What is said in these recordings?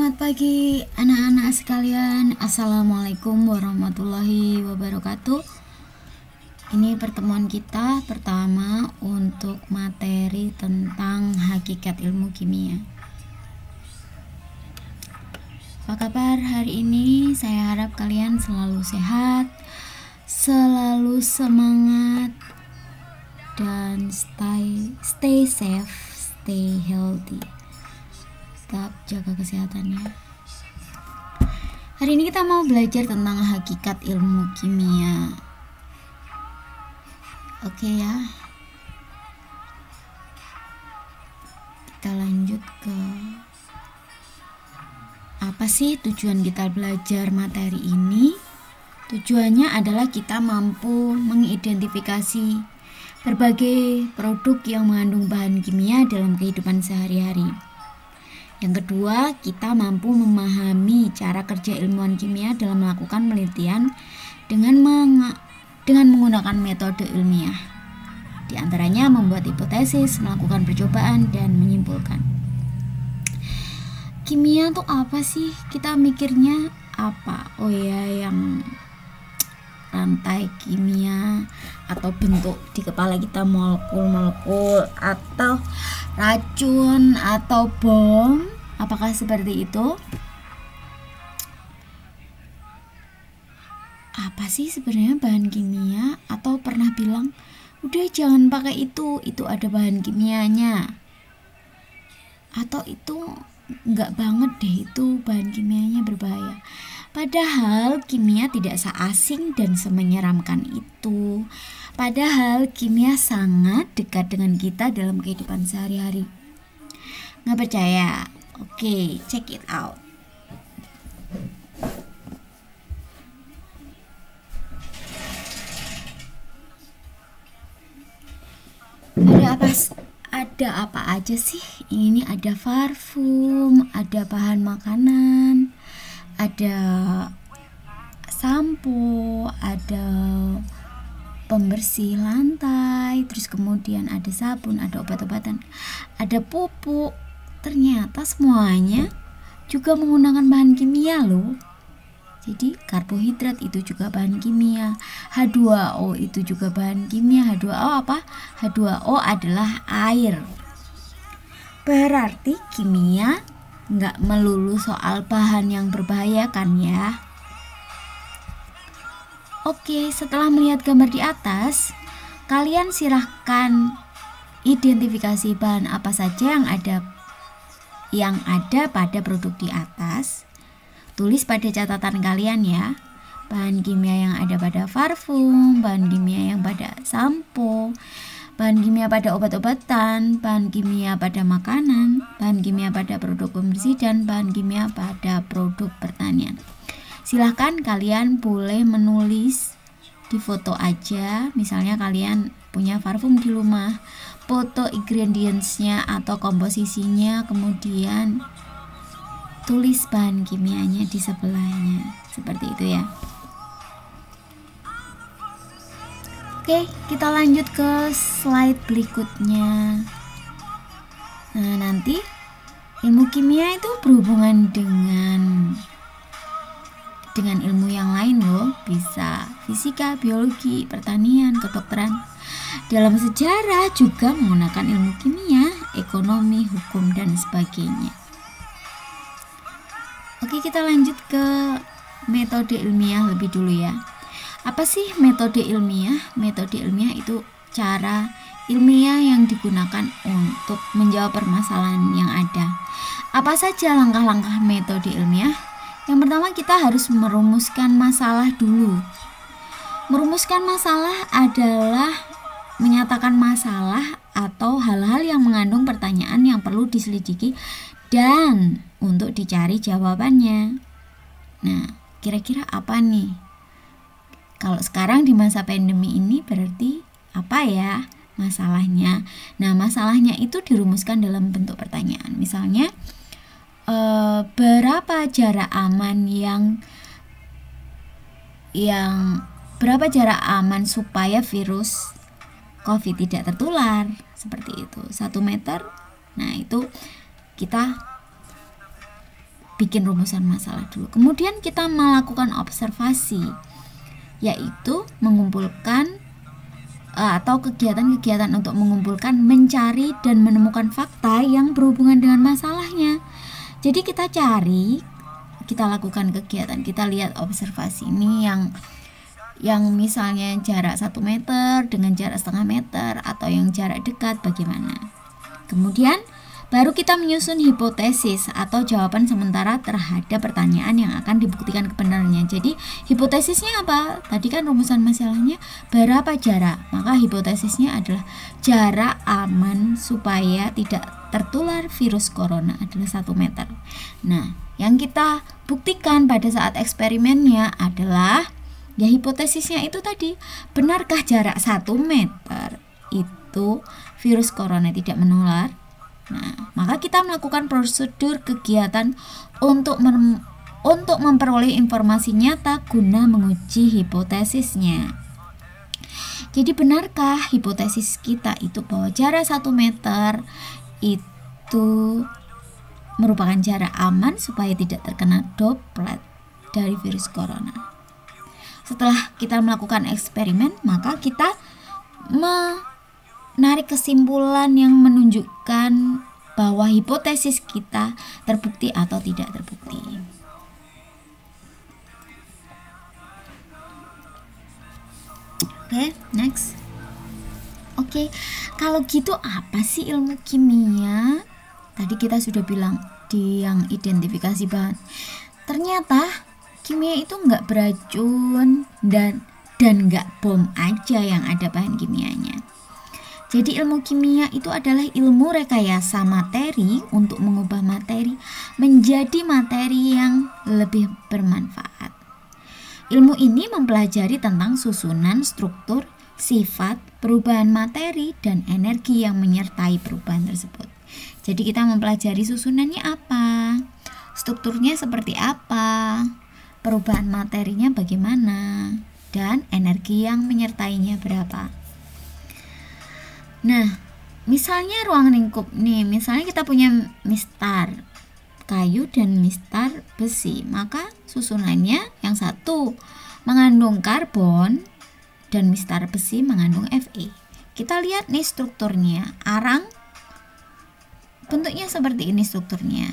Selamat pagi anak-anak sekalian. Assalamualaikum warahmatullahi wabarakatuh. Ini pertemuan kita pertama untuk materi tentang hakikat ilmu kimia. Apa kabar hari ini? Saya harap kalian selalu sehat, selalu semangat, dan stay safe, stay healthy. Tetap jaga kesehatannya. Hari ini kita mau belajar tentang hakikat ilmu kimia. Oke ya. Kita lanjut ke apa sih tujuan kita belajar materi ini? Tujuannya adalah kita mampu mengidentifikasi berbagai produk yang mengandung bahan kimia dalam kehidupan sehari-hari. Yang kedua, kita mampu memahami cara kerja ilmuwan kimia dalam melakukan penelitian dengan menggunakan metode ilmiah. Di antaranya membuat hipotesis, melakukan percobaan, dan menyimpulkan. Kimia itu apa sih? Kita mikirnya apa? Oh ya, yang rantai kimia atau bentuk di kepala kita molekul-molekul atau racun atau bom. Apakah seperti itu? Apa sih sebenarnya bahan kimia? Atau pernah bilang, udah jangan pakai itu ada bahan kimianya. Atau itu enggak banget deh, itu bahan kimianya berbahaya. Padahal kimia tidak seasing dan semenyeramkan itu. Padahal kimia sangat dekat dengan kita dalam kehidupan sehari-hari. Nggak percaya? Oke, check it out. Ada apa aja sih? Ini ada parfum, ada bahan makanan, ada sampo, ada pembersih lantai, terus kemudian ada sabun, ada obat-obatan, ada pupuk. Ternyata semuanya juga menggunakan bahan kimia loh. Jadi karbohidrat itu juga bahan kimia, H2O itu juga bahan kimia. H2O apa? H2O adalah air. Berarti kimia nggak melulu soal bahan yang berbahaya kan ya. Oke, setelah melihat gambar di atas, kalian silahkan identifikasi bahan apa saja yang ada pada produk di atas. Tulis pada catatan kalian ya. Bahan kimia yang ada pada parfum, bahan kimia yang pada sampo, bahan kimia pada obat-obatan, bahan kimia pada makanan, bahan kimia pada produk pembersih, dan bahan kimia pada produk pertanian. Silahkan kalian boleh menulis di foto aja. Misalnya kalian punya parfum di rumah, foto ingredients-nya atau komposisinya, kemudian tulis bahan kimianya di sebelahnya, seperti itu ya. Oke, kita lanjut ke slide berikutnya. Nah, nanti ilmu kimia itu berhubungan dengan ilmu yang lain loh, bisa fisika, biologi, pertanian, kedokteran. Dalam sejarah juga menggunakan ilmu kimia, ekonomi, hukum, dan sebagainya. Oke, kita lanjut ke metode ilmiah lebih dulu ya. Apa sih metode ilmiah? Metode ilmiah itu cara ilmiah yang digunakan untuk menjawab permasalahan yang ada. Apa saja langkah-langkah metode ilmiah? Yang pertama, kita harus merumuskan masalah dulu. Merumuskan masalah adalah menyatakan masalah atau hal-hal yang mengandung pertanyaan yang perlu diselidiki dan untuk dicari jawabannya. Nah, kira-kira apa nih? Kalau sekarang di masa pandemi ini berarti apa ya masalahnya? Nah, masalahnya itu dirumuskan dalam bentuk pertanyaan. Misalnya, berapa jarak aman berapa jarak aman supaya virus COVID tidak tertular, seperti itu. 1 meter. Nah, itu kita bikin rumusan masalah dulu. Kemudian kita melakukan observasi, yaitu mengumpulkan atau kegiatan-kegiatan untuk mengumpulkan, mencari dan menemukan fakta yang berhubungan dengan masalahnya. Jadi kita cari, kita lakukan kegiatan, kita lihat observasi ini yang misalnya jarak 1 meter dengan jarak setengah meter, atau yang jarak dekat bagaimana. Kemudian baru kita menyusun hipotesis atau jawaban sementara terhadap pertanyaan yang akan dibuktikan kebenarannya. Jadi hipotesisnya apa? Tadi kan rumusan masalahnya berapa jarak, maka hipotesisnya adalah jarak aman supaya tidak tertular virus corona adalah 1 meter. Nah, yang kita buktikan pada saat eksperimennya adalah ya hipotesisnya itu tadi, benarkah jarak 1 meter itu virus corona tidak menular? Nah, maka kita melakukan prosedur kegiatan untuk memperoleh informasi nyata guna menguji hipotesisnya. Jadi benarkah hipotesis kita itu bahwa jarak 1 meter itu merupakan jarak aman supaya tidak terkena droplet dari virus corona? Setelah kita melakukan eksperimen, maka kita menarik kesimpulan yang menunjukkan bahwa hipotesis kita terbukti atau tidak terbukti. Oke, next. Oke, kalau gitu apa sih ilmu kimia? Tadi kita sudah bilang di yang identifikasi bahan. Ternyata kimia itu nggak beracun dan nggak bom aja yang ada bahan kimianya. Jadi ilmu kimia itu adalah ilmu rekayasa materi untuk mengubah materi menjadi materi yang lebih bermanfaat. Ilmu ini mempelajari tentang susunan, struktur, sifat, perubahan materi, dan energi yang menyertai perubahan tersebut. Jadi kita mempelajari susunannya apa, strukturnya seperti apa, perubahan materinya bagaimana, dan energi yang menyertainya berapa. Nah, misalnya ruang lingkup nih, misalnya kita punya mistar kayu dan mistar besi, maka susunannya yang satu mengandung karbon dan mistar besi mengandung Fe. Kita lihat nih strukturnya, arang bentuknya seperti ini strukturnya.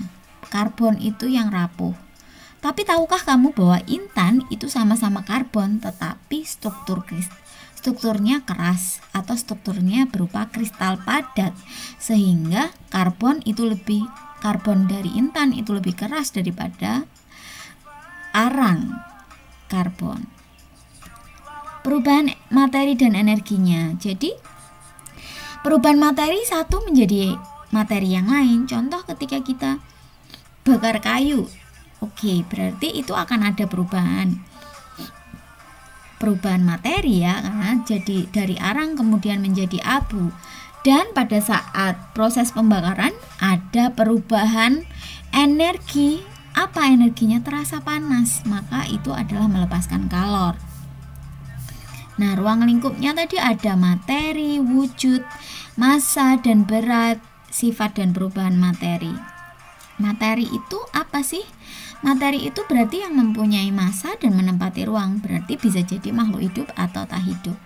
Karbon itu yang rapuh. Tapi tahukah kamu bahwa intan itu sama-sama karbon, tetapi strukturnya keras atau strukturnya berupa kristal padat, sehingga karbon dari intan itu lebih keras daripada arang karbon. Perubahan materi dan energinya. Jadi perubahan materi satu menjadi materi yang lain. Contoh ketika kita bakar kayu, oke, berarti itu akan ada perubahan materi ya, karena jadi dari arang kemudian menjadi abu. Dan pada saat proses pembakaran ada perubahan energi. Apa energinya? Terasa panas, maka itu adalah melepaskan kalor. Nah, ruang lingkupnya tadi ada materi, wujud, massa dan berat, sifat dan perubahan materi. Materi itu apa sih? Materi itu berarti yang mempunyai massa dan menempati ruang, berarti bisa jadi makhluk hidup atau tak hidup.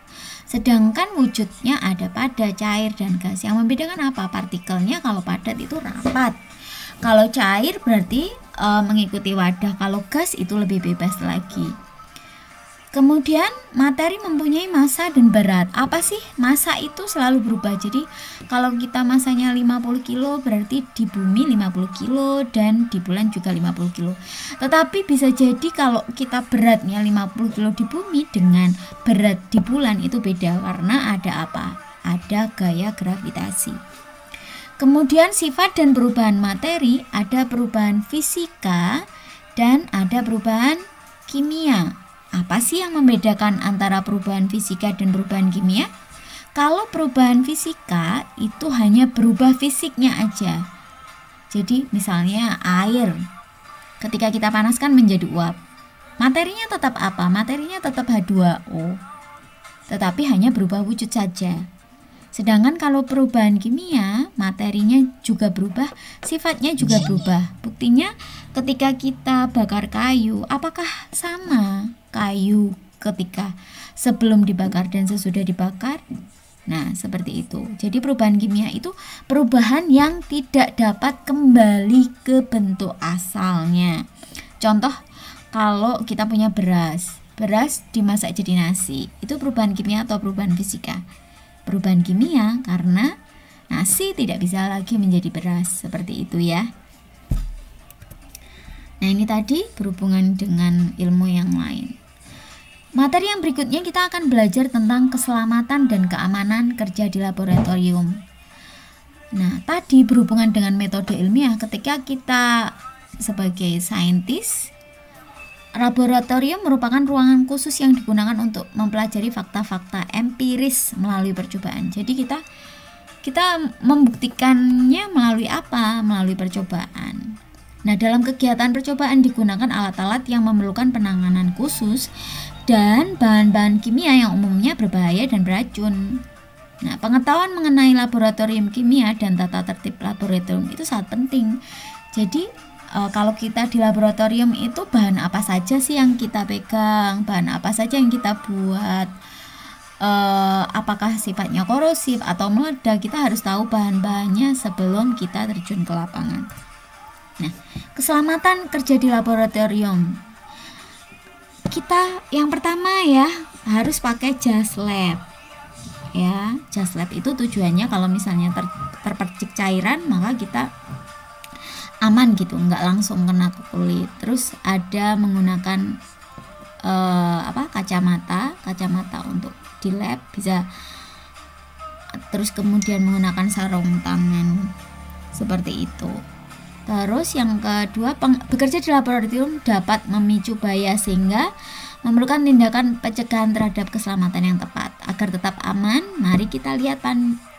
Sedangkan wujudnya ada pada cair dan gas. Yang membedakan apa? Partikelnya kalau padat itu rapat. Kalau cair berarti mengikuti wadah. Kalau gas itu lebih bebas lagi. Kemudian materi mempunyai massa dan berat. Apa sih? Massa itu selalu berubah. Jadi kalau kita massanya 50 kilo berarti di bumi 50 kilo dan di bulan juga 50 kilo. Tetapi bisa jadi kalau kita beratnya 50 kilo di bumi dengan berat di bulan itu beda, karena ada apa? Ada gaya gravitasi. Kemudian sifat dan perubahan materi, ada perubahan fisika dan ada perubahan kimia. Apa sih yang membedakan antara perubahan fisika dan perubahan kimia? Kalau perubahan fisika itu hanya berubah fisiknya aja. Jadi misalnya air, ketika kita panaskan menjadi uap. Materinya tetap apa? Materinya tetap H2O. Tetapi hanya berubah wujud saja. Sedangkan kalau perubahan kimia, materinya juga berubah, sifatnya juga berubah. Buktinya ketika kita bakar kayu, apakah sama kayu ketika sebelum dibakar dan sesudah dibakar? Nah, seperti itu. Jadi perubahan kimia itu perubahan yang tidak dapat kembali ke bentuk asalnya. Contoh, kalau kita punya beras dimasak jadi nasi, itu perubahan kimia atau perubahan fisika? Perubahan kimia, karena nasi tidak bisa lagi menjadi beras, seperti itu ya. Nah, ini tadi berhubungan dengan ilmu yang lain. Materi yang berikutnya kita akan belajar tentang keselamatan dan keamanan kerja di laboratorium. Nah, tadi berhubungan dengan metode ilmiah. Ketika kita sebagai saintis, laboratorium merupakan ruangan khusus yang digunakan untuk mempelajari fakta-fakta empiris melalui percobaan. Jadi kita membuktikannya melalui apa? Melalui percobaan. Nah, dalam kegiatan percobaan digunakan alat-alat yang memerlukan penanganan khusus dan bahan-bahan kimia yang umumnya berbahaya dan beracun. Nah, pengetahuan mengenai laboratorium kimia dan tata tertib laboratorium itu sangat penting. Jadi kalau kita di laboratorium itu bahan apa saja sih yang kita pegang, bahan apa saja yang kita buat, apakah sifatnya korosif atau meledak, kita harus tahu bahan-bahannya sebelum kita terjun ke lapangan. Nah, keselamatan kerja di laboratorium, kita yang pertama ya harus pakai jas lab. Ya, jas lab itu tujuannya kalau misalnya terpercik cairan, maka kita aman gitu, nggak langsung kena ke kulit. Terus ada menggunakan kacamata untuk di lab bisa. Terus kemudian menggunakan sarung tangan seperti itu. Terus yang kedua, bekerja di laboratorium dapat memicu bahaya sehingga memerlukan tindakan pencegahan terhadap keselamatan yang tepat. Agar tetap aman, mari kita lihat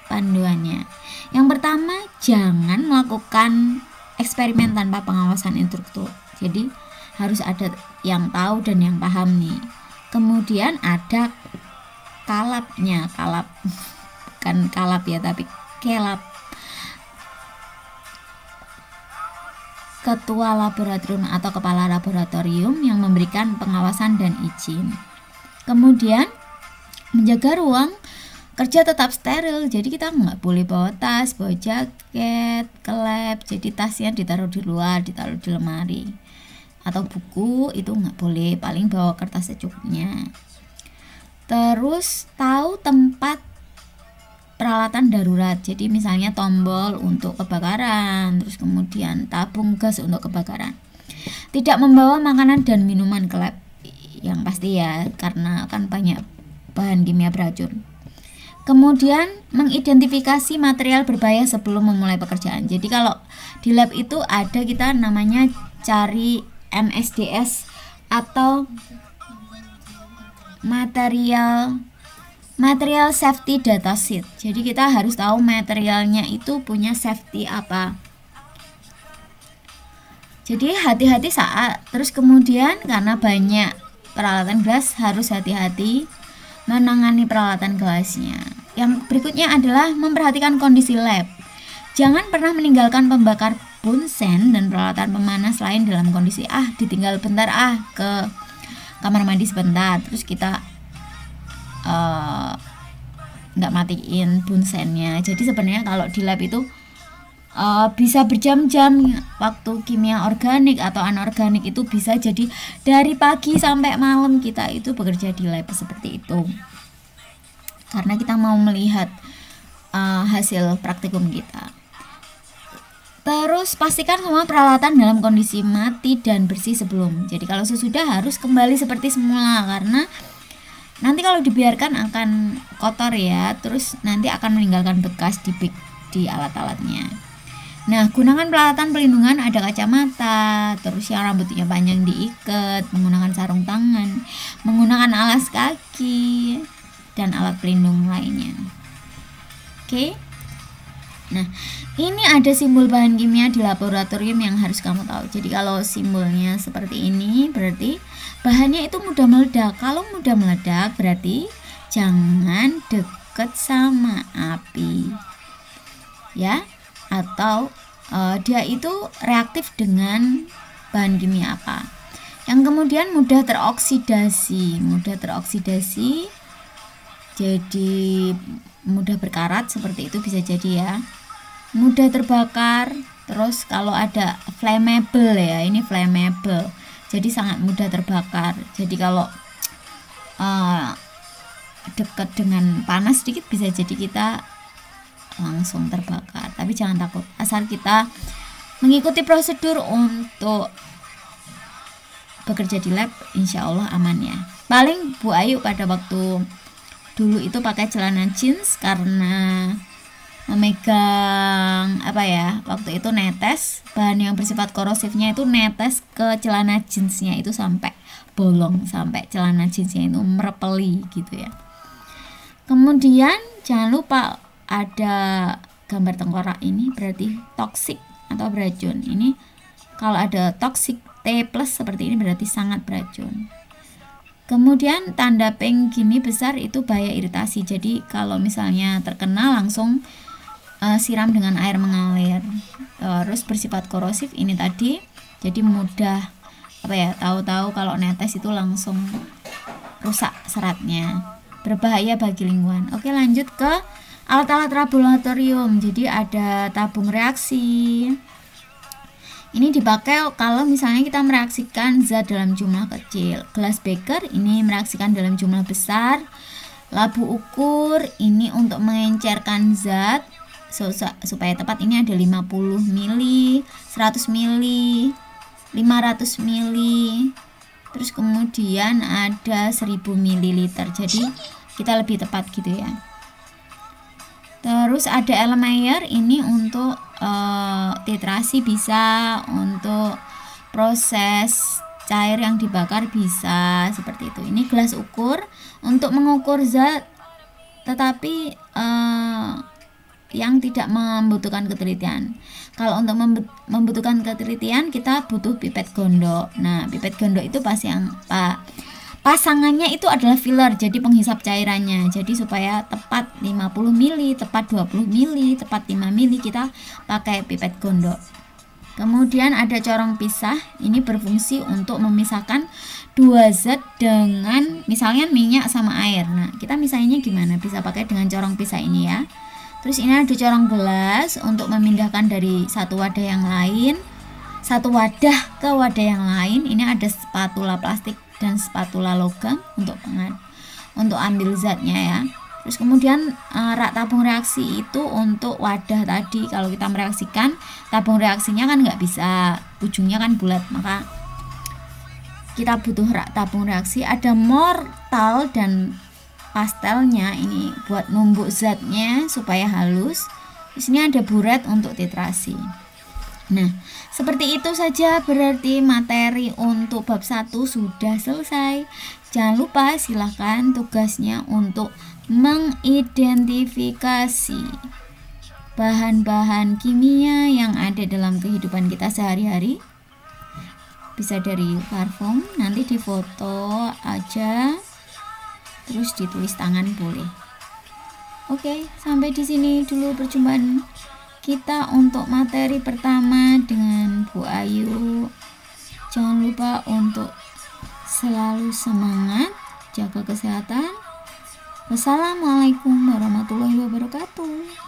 panduannya. Yang pertama, jangan melakukan eksperimen tanpa pengawasan instruktur. Jadi harus ada yang tahu dan yang paham nih. Kemudian ada kalapnya, bukan kalap ya, tapi kelap. Ketua laboratorium atau kepala laboratorium yang memberikan pengawasan dan izin. Kemudian menjaga ruang kerja tetap steril, jadi kita nggak boleh bawa tas, bawa jaket ke lab, jadi tasnya ditaruh di luar, ditaruh di lemari. Atau buku itu nggak boleh, paling bawa kertas secukupnya. Terus tahu tempat peralatan darurat, jadi misalnya tombol untuk kebakaran, terus kemudian tabung gas untuk kebakaran. Tidak membawa makanan dan minuman ke lab, yang pasti ya, karena kan banyak bahan kimia beracun. Kemudian mengidentifikasi material berbahaya sebelum memulai pekerjaan. Jadi kalau di lab itu ada kita namanya cari MSDS atau material safety data sheet. Jadi kita harus tahu materialnya itu punya safety apa. Jadi hati-hati saat terus kemudian karena banyak peralatan gelas harus hati-hati menangani peralatan gelasnya. Yang berikutnya adalah memperhatikan kondisi lab. Jangan pernah meninggalkan pembakar bunsen dan peralatan pemanas lain dalam kondisi ditinggal bentar ke kamar mandi sebentar, terus kita nggak matiin bunsennya. Jadi sebenarnya kalau di lab itu bisa berjam-jam. Waktu kimia organik atau anorganik itu bisa jadi dari pagi sampai malam kita itu bekerja di lab seperti itu, karena kita mau melihat hasil praktikum kita. Terus pastikan semua peralatan dalam kondisi mati dan bersih sebelum. Jadi kalau sesudah harus kembali seperti semula, karena nanti kalau dibiarkan akan kotor ya, terus nanti akan meninggalkan bekas di alat-alatnya. Nah, gunakan peralatan pelindungan, ada kacamata, terus yang rambutnya panjang diikat, menggunakan sarung tangan, menggunakan alas kaki, dan alat pelindung lainnya. Oke. Nah, ini ada simbol bahan kimia di laboratorium yang harus kamu tahu. Jadi kalau simbolnya seperti ini berarti bahannya itu mudah meledak. Kalau mudah meledak berarti jangan dekat sama api, ya, atau dia itu reaktif dengan bahan kimia apa. Yang kemudian mudah teroksidasi, jadi mudah berkarat seperti itu bisa jadi ya. Mudah terbakar. Terus kalau ada flammable ya, ini flammable, jadi sangat mudah terbakar. Jadi kalau dekat dengan panas sedikit bisa jadi kita langsung terbakar. Tapi jangan takut, asal kita mengikuti prosedur untuk bekerja di lab, insya Allah aman ya. Paling Bu Ayu pada waktu dulu itu pakai celana jeans karena memegang waktu itu netes, bahan yang bersifat korosifnya itu netes ke celana jeansnya itu sampai bolong, sampai celana jeansnya itu merepeli gitu ya. Kemudian jangan lupa ada gambar tengkorak, ini berarti toksik atau beracun. Ini kalau ada toksik T+ seperti ini berarti sangat beracun. Kemudian tanda pink gini besar itu bahaya iritasi. Jadi kalau misalnya terkena langsung siram dengan air mengalir. Terus bersifat korosif ini tadi, jadi mudah tahu-tahu kalau netes itu langsung rusak seratnya, berbahaya bagi lingkungan. Oke, lanjut ke alat-alat laboratorium. Jadi ada tabung reaksi. Ini dipakai kalau misalnya kita mereaksikan zat dalam jumlah kecil. Gelas beker ini mereaksikan dalam jumlah besar. Labu ukur ini untuk mengencerkan zat supaya tepat. Ini ada 50 mili, 100 mili, 500 mili. Terus kemudian ada 1000 ml. Jadi kita lebih tepat gitu ya. Terus ada Erlenmeyer, ini untuk titrasi, bisa untuk proses cair yang dibakar bisa seperti itu. Ini gelas ukur untuk mengukur zat tetapi yang tidak membutuhkan ketelitian. Kalau untuk membutuhkan ketelitian kita butuh pipet gondok. Nah, pipet gondok itu pasangannya itu adalah filler, jadi penghisap cairannya. Jadi supaya tepat 50 mili, tepat 20 mili, tepat 5 mili kita pakai pipet gondok. Kemudian ada corong pisah, ini berfungsi untuk memisahkan dua zat dengan misalnya minyak sama air. Nah, kita misahnya gimana? Bisa pakai dengan corong pisah ini ya. Terus ini ada corong gelas untuk memindahkan dari satu wadah ke wadah yang lain. Ini ada spatula plastik dan spatula logam untuk ambil zatnya ya. Terus kemudian rak tabung reaksi itu untuk wadah tadi. Kalau kita mereaksikan, tabung reaksinya kan nggak bisa, ujungnya kan bulat, maka kita butuh rak tabung reaksi. Ada mortal dan pastelnya, ini buat numbuk zatnya supaya halus. Di sini ada buret untuk titrasi. Nah, seperti itu saja berarti materi untuk bab 1 sudah selesai. Jangan lupa silahkan tugasnya untuk mengidentifikasi bahan-bahan kimia yang ada dalam kehidupan kita sehari-hari. Bisa dari parfum, nanti difoto aja, terus ditulis tangan boleh. Oke, sampai di sini dulu perjumpaan kita untuk materi pertama dengan Bu Ayu. Jangan lupa untuk selalu semangat, jaga kesehatan. Wassalamualaikum warahmatullahi wabarakatuh.